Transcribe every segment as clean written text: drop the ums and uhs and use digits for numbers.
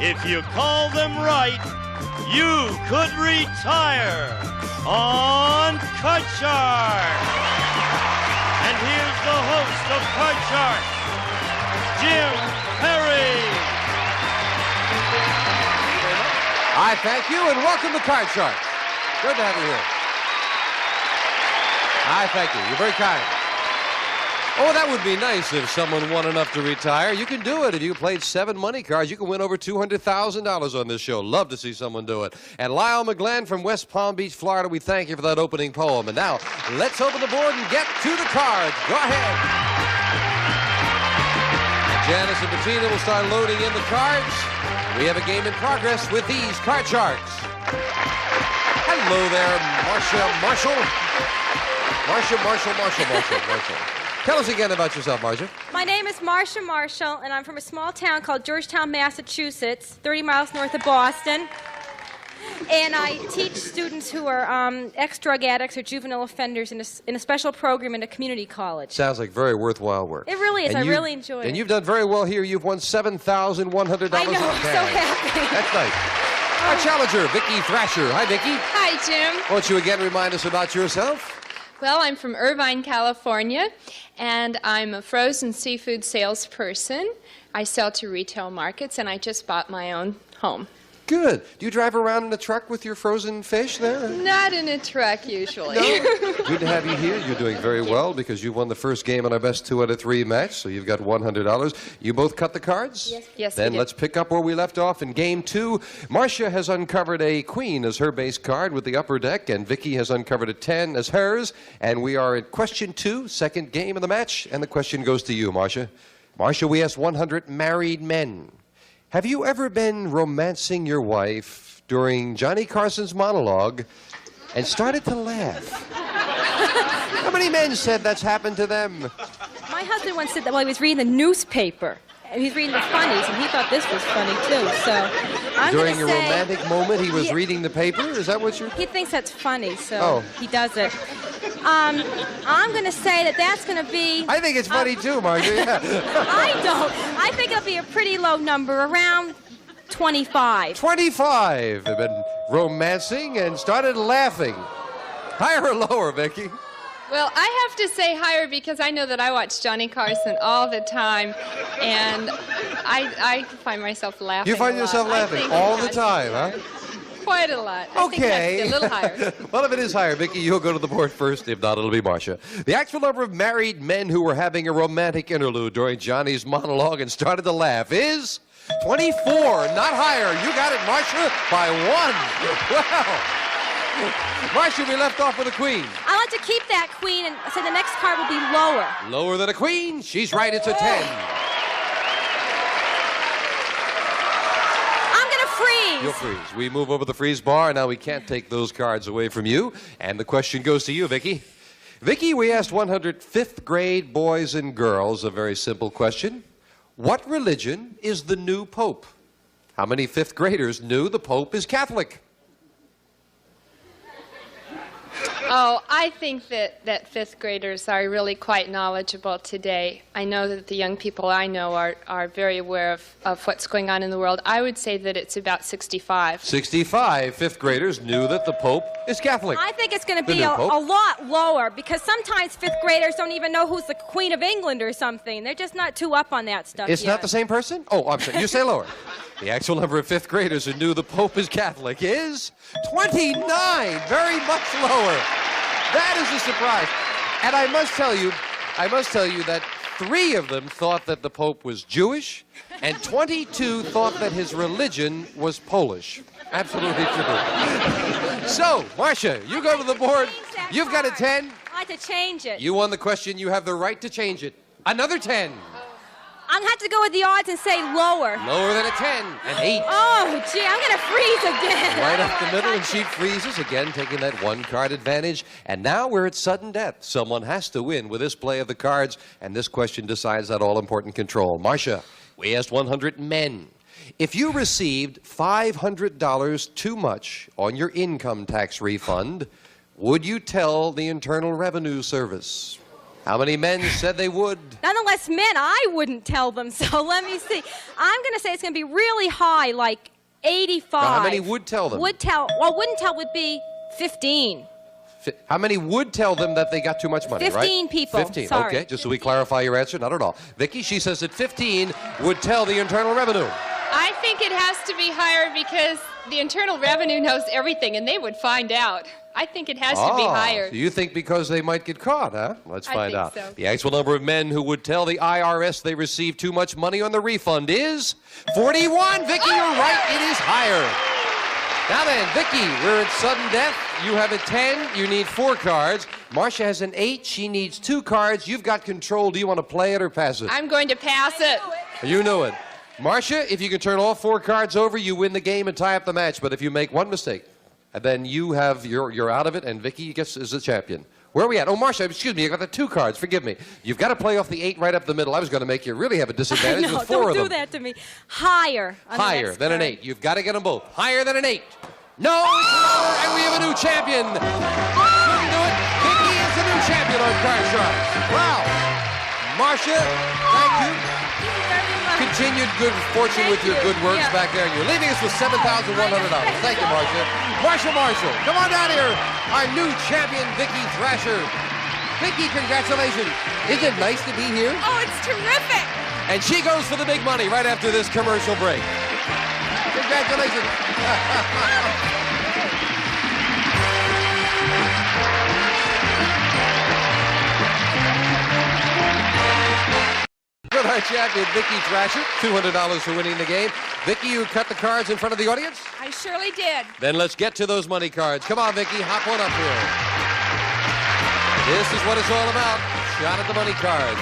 If you call them right, you could retire on Card Shark. And here's the host of Card Shark, Jim Perry. I thank you and welcome to Card Shark. Good to have you here. I thank you. You're very kind. Oh, that would be nice if someone won enough to retire. You can do it. If you played 7 money cards, you can win over $200,000 on this show. Love to see someone do it. And Lyle McGlenn from West Palm Beach, Florida, we thank you for that opening poem. And now, let's open the board and get to the cards. Go ahead. Janice and Bettina will start loading in the cards. We have a game in progress with these Card Sharks. Hello there, Marshall. Marshall. Tell us again about yourself, Marsha. My name is Marsha Marshall, and I'm from a small town called Georgetown, Massachusetts, 30 miles north of Boston. And I teach students who are ex-drug addicts or juvenile offenders in a special program in a community college. Sounds like very worthwhile work. It really is. I really enjoy it. And you've done very well here. You've won $7,100 in cash. I know. I'm so happy. That's nice. Our challenger, Vicki Thrasher. Hi, Vicki. Hi, Jim. Won't you again remind us about yourself? Well, I'm from Irvine, California, and I'm a frozen seafood salesperson. I sell to retail markets, and I just bought my own home. Good. Do you drive around in a truck with your frozen fish there? Not in a truck, usually. No? Good to have you here. You're doing very well because you won the first game on our best 2 out of 3 match, so you've got $100. You both cut the cards? Yes, Then we did. let's pick up where we left off in game 2. Marcia has uncovered a queen as her base card with the upper deck, and Vicki has uncovered a 10 as hers. And we are at question 2, second game of the match, and the question goes to you, Marcia. Marcia, we asked 100 married men. Have you ever been romancing your wife during Johnny Carson's monologue and started to laugh? How many men said that's happened to them? My husband once said that while he was reading the newspaper, and he was reading the funnies, and he thought this was funny, too. So I'm During gonna a say, romantic moment, he was reading the paper? Is that what you're... he thinks that's funny, so he does it. I'm going to say that that's going to be... I think it's funny, too, Marjorie. Yeah. I don't. I think it'll be a pretty low number, around 25. 25 have been romancing and started laughing. Higher or lower, Vicki? Well, I have to say higher because I know that I watch Johnny Carson all the time, and I find myself laughing. You find yourself laughing all the time, huh? Quite a lot. Okay. I think that's a little higher. Well, if it is higher, Vicki, you'll go to the board first. If not, it'll be Marcia. The actual number of married men who were having a romantic interlude during Johnny's monologue and started to laugh is 24, not higher. You got it, Marcia, by 1. Well, Marcia, we left off with a queen. I like to keep that queen and say the next card will be lower. Lower than a queen? She's right, it's a 10. You'll freeze. We move over the freeze bar. Now we can't take those cards away from you. And the question goes to you, Vicki. Vicki, we asked 100 fifth grade boys and girls a very simple question. What religion is the new pope? How many fifth graders knew the pope is Catholic? Oh, I think that fifth graders are really quite knowledgeable today. I know that the young people I know are very aware of what's going on in the world. I would say that it's about 65. 65 fifth graders knew that the Pope is Catholic. I think it's going to be a lot lower because sometimes fifth graders don't even know who's the Queen of England or something. They're just not too up on that stuff It's yet. not the same person? Oh, I'm sorry. You say lower. The actual number of fifth graders who knew the Pope is Catholic is 29. Very much lower. That is a surprise. And I must tell you that 3 of them thought that the Pope was Jewish, and 22 thought that his religion was Polish. Absolutely true. So, Marcia, you go to the board. You've got a 10. I'd like to change it. You won the question. You have the right to change it. Another 10. I'm going to have to go with the odds and say lower. Lower than a 10. An 8. Oh, gee, I'm going to freeze again. Right up the middle, and she freezes again, taking that 1-card advantage. And now we're at sudden death. Someone has to win with this play of the cards, and this question decides that all-important control. Marcia, we asked 100 men. If you received $500 too much on your income tax refund, would you tell the Internal Revenue Service? How many men said they would? Nonetheless, men, I wouldn't tell them, so let me see. I'm going to say it's going to be really high, like 85. Now, how many would tell them? Wouldn't tell would be 15. How many would tell them that they got too much money, 15 right? people. 15, Sorry. okay. Just so we clarify your answer, not at all. Vicki, she says that 15 would tell the Internal Revenue. I think it has to be higher because the Internal Revenue knows everything, and they would find out. I think it has to be higher. So you think because they might get caught, huh? Let's find out. So. The actual number of men who would tell the IRS they received too much money on the refund is 41. Vicki, you're right. It is higher. Now then, Vicki, we're at sudden death. You have a 10. You need 4 cards. Marsha has an 8. She needs 2 cards. You've got control. Do you want to play it or pass it? I'm going to pass it. You know it. Marsha, if you can turn all 4 cards over, you win the game and tie up the match. But if you make one mistake, and then you're out of it, and Vicki is the champion. Where are we at? Oh, Marsha, excuse me, I got the 2 cards. Forgive me. You've got to play off the 8 right up the middle. I was going to make you really have a disadvantage with 4 of them. Don't do that to me. Higher. Higher than an 8. You've got to get them both. Higher than an 8. No, it's lower, and we have a new champion. Couldn't do it. Vicki is the new champion on Card Sharks. Wow. Marsha, thank you. Continued good fortune with your good works back there. And you're leaving us with $7,100. Thank you, Marsha. Marsha Marshall, come on down here. Our new champion, Vicki Thrasher. Vicki, congratulations. Isn't it nice to be here? Oh, it's terrific. And she goes for the big money right after this commercial break. Congratulations. Good our champion, Vicki Thrasher, $200 for winning the game. Vicki, you cut the cards in front of the audience? I surely did. Then let's get to those money cards. Come on, Vicki, hop on up here. This is what it's all about. Shot at the money cards.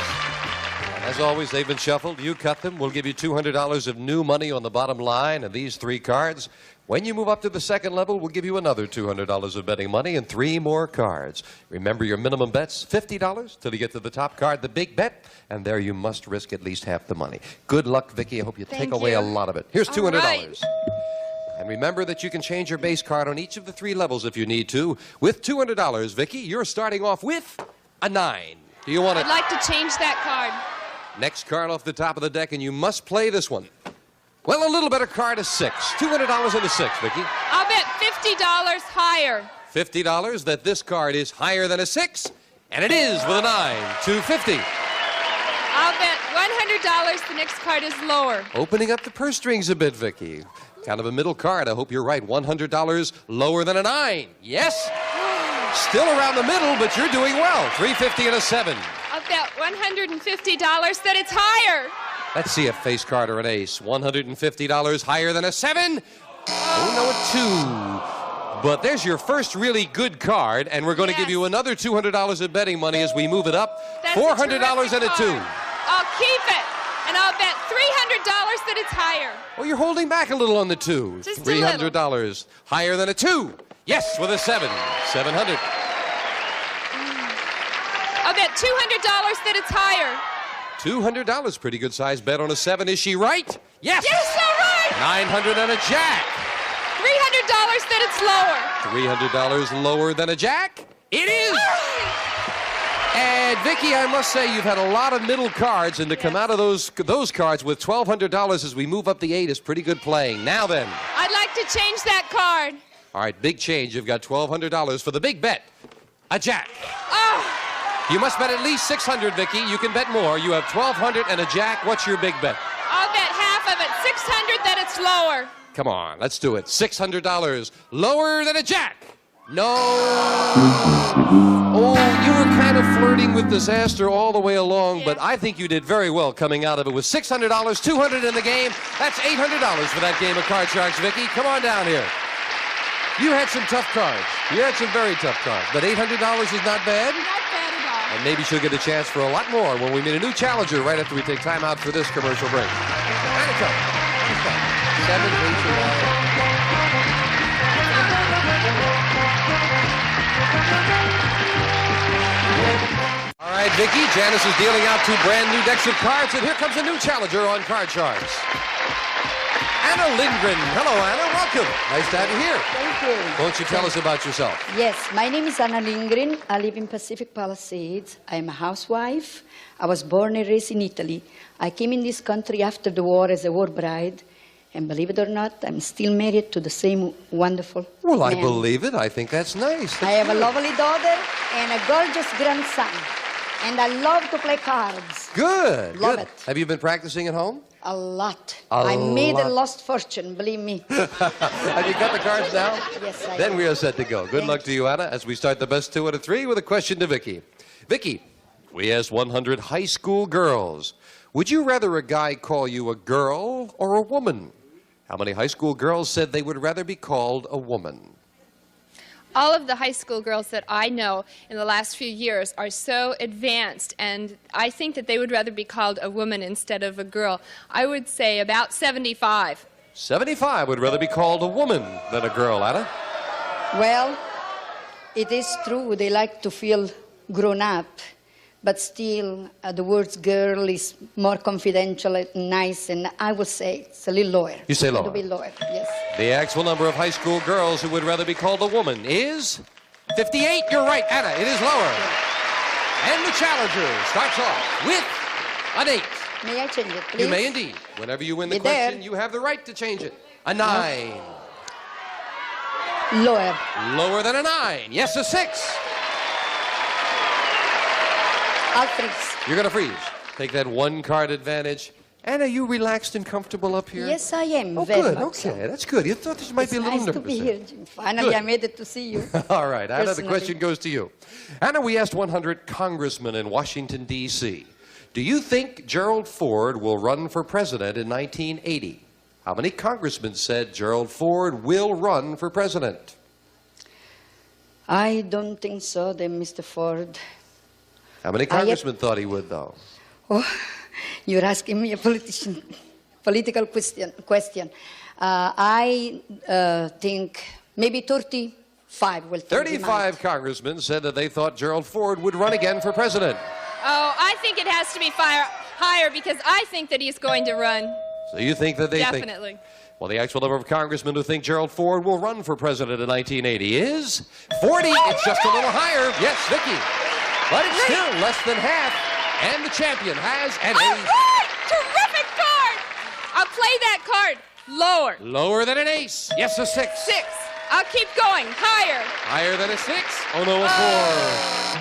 As always, they've been shuffled. You cut them. We'll give you $200 of new money on the bottom line of these 3 cards. When you move up to the second level, we'll give you another $200 of betting money and 3 more cards. Remember, your minimum bet's $50 till you get to the top card, the big bet, and there you must risk at least half the money. Good luck, Vicki. I hope you take away a lot of it. Here's $200. Right. And remember that you can change your base card on each of the 3 levels if you need to. With $200, Vicki, you're starting off with a 9. Do you want to... I'd like to change that card. Next card off the top of the deck, and you must play this one. Well, a little better card is 6. $200 and a 6, Vicki. I'll bet $50 higher. $50 that this card is higher than a 6, and it is with a 9. $250. I'll bet $100 the next card is lower. Opening up the purse strings a bit, Vicki. Kind of a middle card. I hope you're right. $100 lower than a 9. Yes? Still around the middle, but you're doing well. $350 and a 7. I'll bet $150 that it's higher. Let's see a face card or an ace. $150 higher than a 7. Oh, no, a 2. But there's your first really good card, and we're going to give you another $200 of betting money as we move it up. That's $400 and a 2. I'll keep it, and I'll bet $300 that it's higher. Well, you're holding back a little on the 2. Just a $300 higher than a 2. Yes, with a 7. $700. I'll bet $200 that it's higher. $200. Pretty good size bet on a 7. Is she right? Yes. Yes, all right. $900 and a jack. $300 that it's lower. $300 lower than a jack. It is. And Vicki, I must say you've had a lot of middle cards, and to come out of those cards with $1,200 as we move up the 8 is pretty good playing. Now then. I'd like to change that card. All right, big change. You've got $1,200 for the big bet. A jack. Oh. You must bet at least $600, Vicki. You can bet more. You have $1,200 and a jack. What's your big bet? I'll bet half of it. $600 that it's lower. Come on, let's do it. $600 lower than a jack. No. Oh, you were kind of flirting with disaster all the way along, but I think you did very well coming out of it with $600, $200 in the game. That's $800 for that game of Card Sharks, Vicki. Come on down here. You had some tough cards. You had some very tough cards, but $800 is not bad. Not bad at all. And maybe she'll get a chance for a lot more when we meet a new challenger right after we take time out for this commercial break. And it's up. 7, 8, 9. All right, Vicki, Janice is dealing out 2 brand new decks of cards, and here comes a new challenger on Card Sharks. Anna Lindgren. Hello, Anna. Welcome. Nice to have you here. Thank you. Won't you tell us about yourself? Yes, my name is Anna Lindgren. I live in Pacific Palisades. I am a housewife. I was born and raised in Italy. I came in this country after the war as a war bride. And believe it or not, I'm still married to the same wonderful Well, man. I believe it. I think that's nice. I have a lovely daughter and a gorgeous grandson. And I love to play cards. Good. Love good. it. Have you been practicing at home? A lot. A I made lot. a lost fortune, believe me. Have you got the cards now? Yes, I Then do. we are set to go. Good Thank luck to you, Anna, as we start the best 2 out of 3 with a question to Vicki. Vicki, we asked 100 high school girls. Would you rather a guy call you a girl or a woman? How many high school girls said they would rather be called a woman? All of the high school girls that I know in the last few years are so advanced, and I think that they would rather be called a woman instead of a girl. I would say about 75. 75 would rather be called a woman than a girl, Anna. Well, it is true. They like to feel grown up. But still, the word girl is more confidential and nice, and I would say it's a little lower. You say It lower. would be lower, yes. The actual number of high school girls who would rather be called a woman is 58. You're right, Anna. It is lower. And the challenger starts off with an 8. May I change it, please? You may indeed. Whenever you win the Be there. question, you have the right to change it. A 9. Lower. Lower than a 9. Yes, a 6. I'll freeze. You're going to freeze. Take that 1 card advantage. Anna, you relaxed and comfortable up here? Yes, I am. Oh, very good. much Okay, so. that's good. You thought this might It's be a little nice nervous. to be there. here, Jim. Finally, Good. I made it to see you. All right, Anna, the Personally. question goes to you. Anna, we asked 100 congressmen in Washington, D.C. Do you think Gerald Ford will run for president in 1980? How many congressmen said Gerald Ford will run for president? I don't think so, then, Mr. Ford. How many congressmen thought he would, though? Oh, you're asking me a political question. I think maybe 35 will think he 35 might. congressmen said that they thought Gerald Ford would run again for president. Oh, I think it has to be higher because I think that he's going to run. So you think that they think... Definitely. Well, the actual number of congressmen who think Gerald Ford will run for president in 1980 is 40. It's just a little higher. Yes, Vicki. But it's still less than half. And the champion has an All 8. right! Terrific card! I'll play that card. Lower. Lower than an ace. Yes, a 6. 6. I'll keep going. Higher. Higher than a 6. Oh, no, a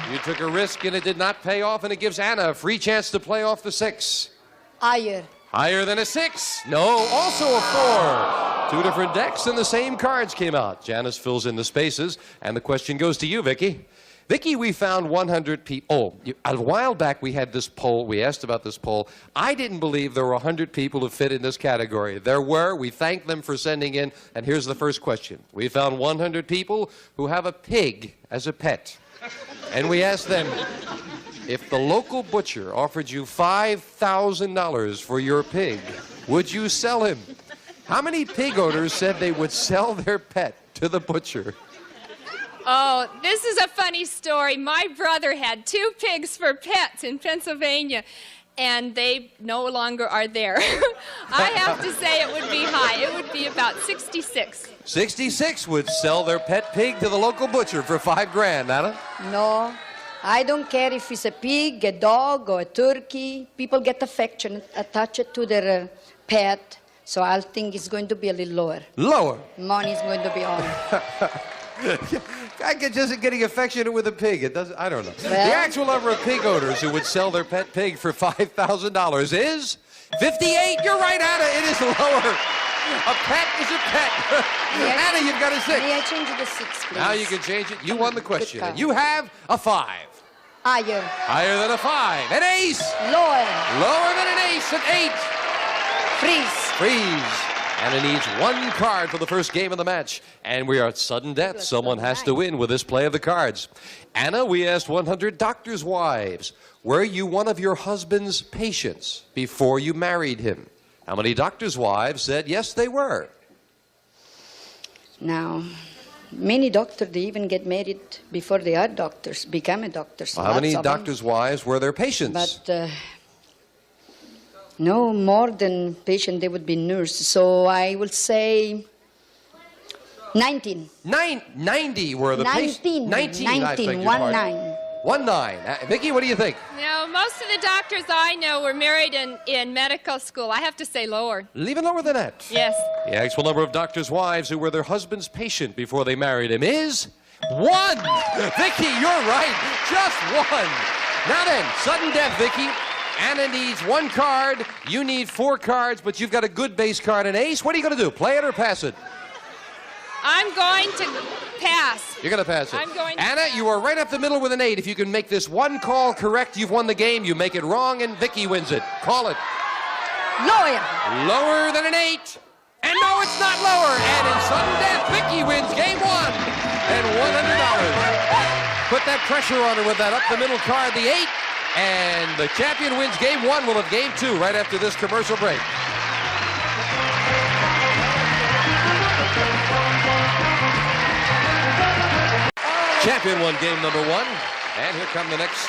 4. You took a risk and it did not pay off, and it gives Anna a free chance to play off the 6. Higher. Higher than a 6. No, also a 4. 2 different decks and the same cards came out. Janice fills in the spaces, and the question goes to you, Vicki. Vicki, we found 100 people. Oh, a while back we had this poll. We asked about this poll. I didn't believe there were 100 people who fit in this category. There were. We thanked them for sending in. And here's the first question. We found 100 people who have a pig as a pet. And we asked them, if the local butcher offered you $5,000 for your pig, would you sell him? How many pig owners said they would sell their pet to the butcher? Oh, this is a funny story. My brother had 2 pigs for pets in Pennsylvania, and they no longer are there. I have to say it would be high. It would be about 66. 66 would sell their pet pig to the local butcher for $5,000, Anna. No, I don't care if it's a pig, a dog, or a turkey. People get affection attached to their pet, so I think it's going to be a little lower. Lower. Money is going to be on. I get just getting affectionate with a pig. It doesn't. I don't know. Well- The actual number of pig owners who would sell their pet pig for $5,000 is 58. You're right, Anna. It is lower. A pet is a pet. Yes. Anna, you've got a 6. May I change it to 6, please? Now you can change it. You won the question. card. And you have a 5. Higher. Higher than a 5. An ace. Lower. Lower than an ace. An 8. Freeze. Freeze. Anna needs 1 card for the first game of the match. And we are at sudden death. Good. Someone has to win with this play of the cards. Anna, we asked 100 doctors' wives, were you one of your husband's patients before you married him? How many doctors' wives said yes, they were? Now, many doctors, they even get married before they are doctors, become a doctor. Well, how many Lots of them. doctors' wives were their patients? But No, more than patient, they would be nurse. So I will say 19. 90 were the patients. 19. 19. I beg your 19. pardon. 19. Vicki, what do you think? No, most of the doctors I know were married in medical school. I have to say lower. Even lower than that. Yes. The actual number of doctors' wives who were their husband's patient before they married him is 1. Vicki, you're right. Just 1. Now then, sudden death, Vicki. Anna needs 1 card. You need 4 cards, but you've got a good base card, an ace. What are you going to do? Play it or pass it? I'm going to pass. You're going to pass it. I'm going to Anna, pass. you are right up the middle with an 8. If you can make this 1 call correct, you've won the game. You make it wrong, and Vicki wins it. Call it. Lower. Lower than an 8. And no, it's not lower. And in sudden death, Vicki wins game 1 and $100. Put that pressure on her with that up the middle card, the 8. And the champion wins game 1. We'll have game 2 right after this commercial break. Champion won game number 1. And here come the next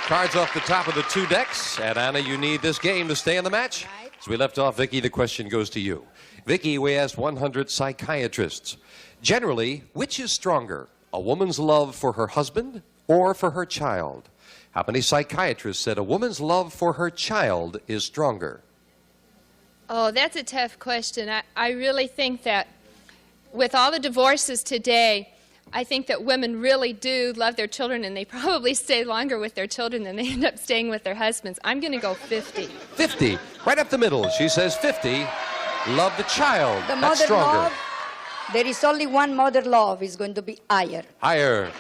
cards off the top of the 2 decks. And Anna, you need this game to stay in the match. Right. As we left off, Vicki, the question goes to you. Vicki, we asked 100 psychiatrists. Generally, which is stronger, a woman's love for her husband or for her child? How many psychiatrists said a woman's love for her child is stronger? Oh, that's a tough question. I really think that with all the divorces today, I think that women really do love their children, and they probably stay longer with their children than they end up staying with their husbands. I'm going to go 50. 50. Right up the middle. She says 50. Love the child. The That's mother stronger. love, there is only one mother love. Is going to be higher. Higher.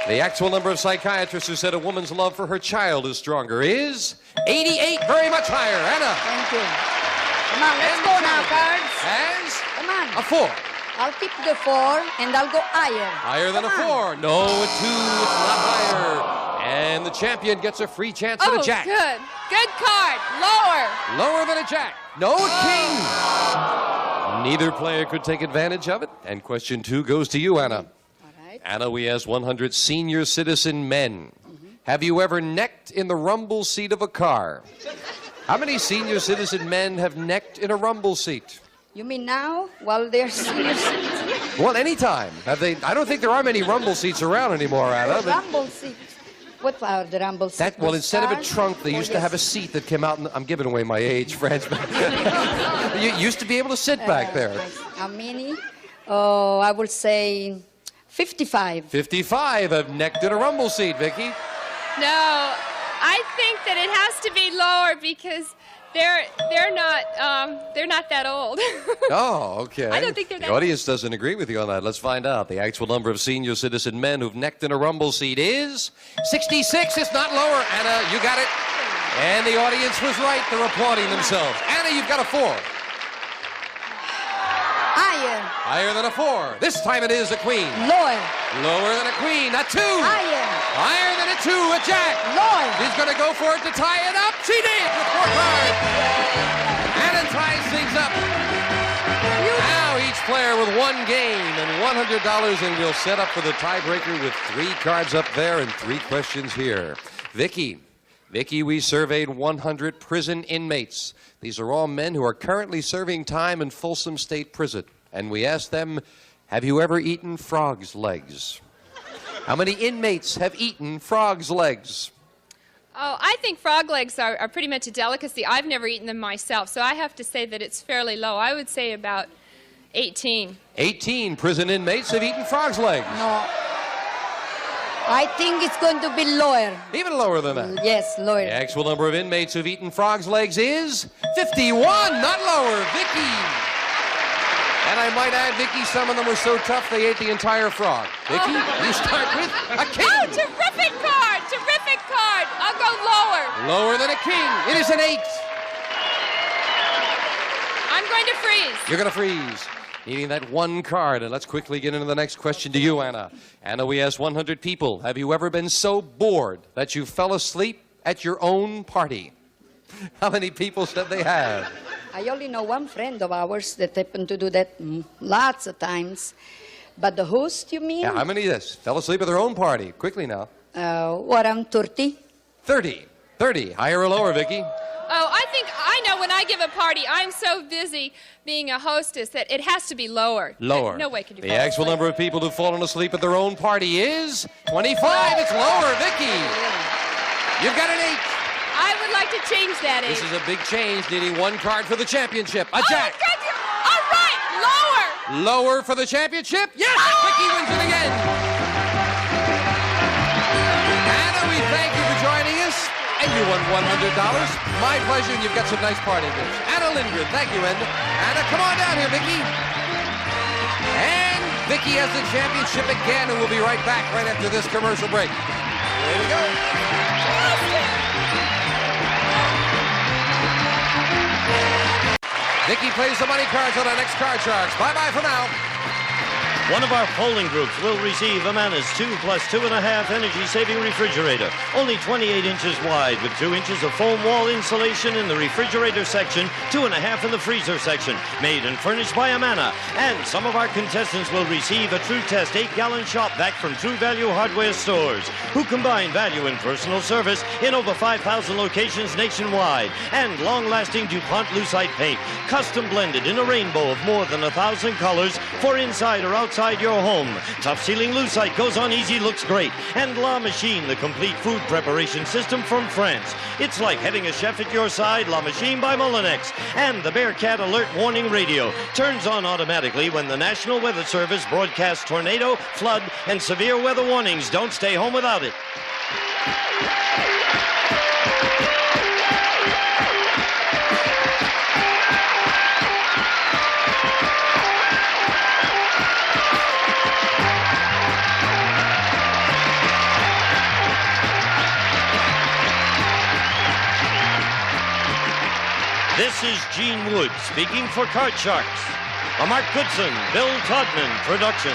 The actual number of psychiatrists who said a woman's love for her child is stronger is 88. Very much higher. Anna. Thank you. Come on, let's go now, cards. Has Come on. a 4. I'll keep the 4 and I'll go higher. Higher than a Come on. 4. No, a 2. It's not higher. And the champion gets a free chance at Oh, a jack. good. Good card. Lower. Lower than a jack. No, a king. Neither player could take advantage of it. And question 2 goes to you, Anna. All right. Anna, we asked 100 senior citizen men. Have you ever necked in the rumble seat of a car? How many senior citizen men have necked in a rumble seat? You mean now, while they're senior citizens? Well, anytime. Have they? I don't think there are many rumble seats around anymore, Anna. but- Rumble seats. What are the rumble seats? Well, instead of a Stars? trunk, they Oh, used to yes. have a seat that came out. I'm giving away my age, friends. But you used to be able to sit back there. How many? Oh, I would say 55. 55 have necked in a rumble seat, Vicki. No, I think that it has to be lower because they're not that old. Oh, okay. I don't think they're The that- audience doesn't agree with you on that. Let's find out. The actual number of senior citizen men who've necked in a rumble seat is 66. It's not lower. Anna, you got it. And the audience was right. They're applauding themselves. Anna, you've got a 4. Higher. Higher than a 4. This time it is a queen. Lower. Lower than a queen. A 2. Higher. Higher than a 2. A jack. Lower. She's going to go for it to tie it up. She did with 4 cards. Anna ties things up. Now each player with 1 game and $100, and we'll set up for the tiebreaker with 3 cards up there and 3 questions here. Vicki, we surveyed 100 prison inmates. These are all men who are currently serving time in Folsom State Prison. And we asked them, have you ever eaten frog's legs? How many inmates have eaten frog's legs? Oh, I think frog legs are pretty much a delicacy. I've never eaten them myself, so I have to say that it's fairly low. I would say about 18. 18 prison inmates have eaten frog's legs. No. I think it's going to be lower. Even lower than that. Yes, lower. The actual number of inmates who've eaten frog's legs is 51, not lower. Vicki. And I might add, Vicki, some of them were so tough they ate the entire frog. Vicki, you start with a king. Oh, terrific card! Terrific card! I'll go lower. Lower than a king. It is an 8. I'm going to freeze. You're going to freeze. Needing that 1 card. And let's quickly get into the next question to you, Anna. Anna, we asked 100 people, have you ever been so bored that you fell asleep at your own party? How many people said they have? I only know one friend of ours that happened to do that lots of times. But the host, you mean? Yeah, how many fell asleep at their own party? Quickly now. Around 30. 30. 30. Higher or lower, Vicki? Oh, I know when I give a party, I'm so busy being a hostess that it has to be lower. Lower. No way can you The actual number of people who've fallen asleep at their own party is 25. It's lower. Vicky, you've got an 8. I would like to change that age. This is a big change, needing 1 card for the championship. A jack. All right, lower. Lower for the championship. Yes, Vicky wins it again. Anna, we thank you for joining us. And you won $100. My pleasure, and you've got some nice party gifts. Anna Lindgren, thank you, Anna, come on down here, Vicky. And Vicky has the championship again, and we'll be right back right after this commercial break. Here we go. Vicky plays the money cards on our next Card Sharks. Bye-bye for now. One of our polling groups will receive Amana's 2 plus 2.5 energy-saving refrigerator, only 28 inches wide with 2 inches of foam wall insulation in the refrigerator section, 2.5 in the freezer section, made and furnished by Amana. And some of our contestants will receive a True Test 8-gallon shop vac from True Value Hardware stores, who combine value and personal service in over 5,000 locations nationwide, and long-lasting DuPont Lucite paint, custom blended in a rainbow of more than 1,000 colors for inside or outside your home. Tough sealing Lucite goes on easy, looks great. And La Machine, the complete food preparation system from France. It's like having a chef at your side. La Machine by Molinex. And the Bearcat Alert Warning Radio turns on automatically when the National Weather Service broadcasts tornado, flood, and severe weather warnings. Don't stay home without it. This is Gene Wood speaking for Card Sharks, a Mark Goodson-Bill Todman production.